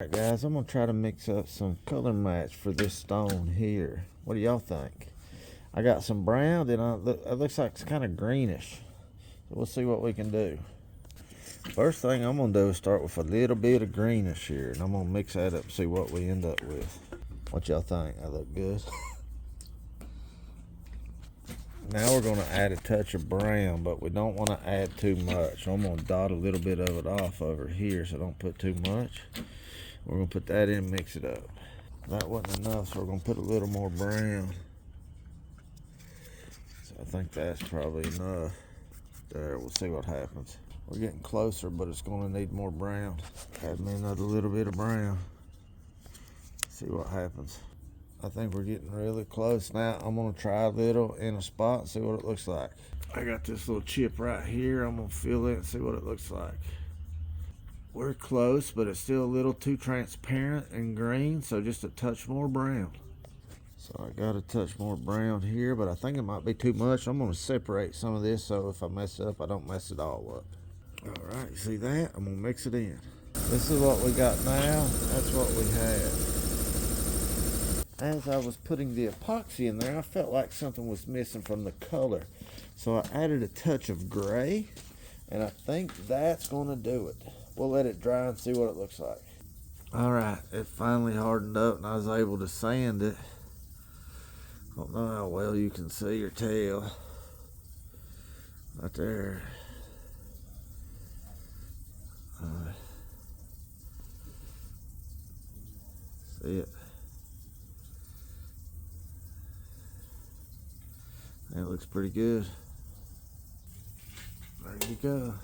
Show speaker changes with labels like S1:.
S1: Alright guys, I'm going to try to mix up some color match for this stone here. What do y'all think? I got some brown, then it looks like it's kind of greenish. So we'll see what we can do. First thing I'm going to do is start with a little bit of greenish here. And I'm going to mix that up and see what we end up with. What y'all think? I look good? Now we're going to add a touch of brown, but we don't want to add too much. So I'm going to dot a little bit of it off over here so don't put too much. We're going to put that in and mix it up. That wasn't enough, so we're going to put a little more brown. So I think that's probably enough. There, we'll see what happens. We're getting closer, but it's going to need more brown. Add me another little bit of brown. See what happens. I think we're getting really close now. I'm going to try a little in a spot and see what it looks like. I got this little chip right here. I'm going to feel it and see what it looks like. We're close, but it's still a little too transparent and green, so just a touch more brown. So I got a touch more brown here, but I think it might be too much. I'm going to separate some of this so if I mess it up, I don't mess it all up. All right, see that? I'm going to mix it in. This is what we got now. That's what we have. As I was putting the epoxy in there, I felt like something was missing from the color. So I added a touch of gray, and I think that's going to do it. We'll let it dry and see what it looks like. All right, it finally hardened up and I was able to sand it. I don't know how well you can see or tell. Right there. See it? That looks pretty good. There you go.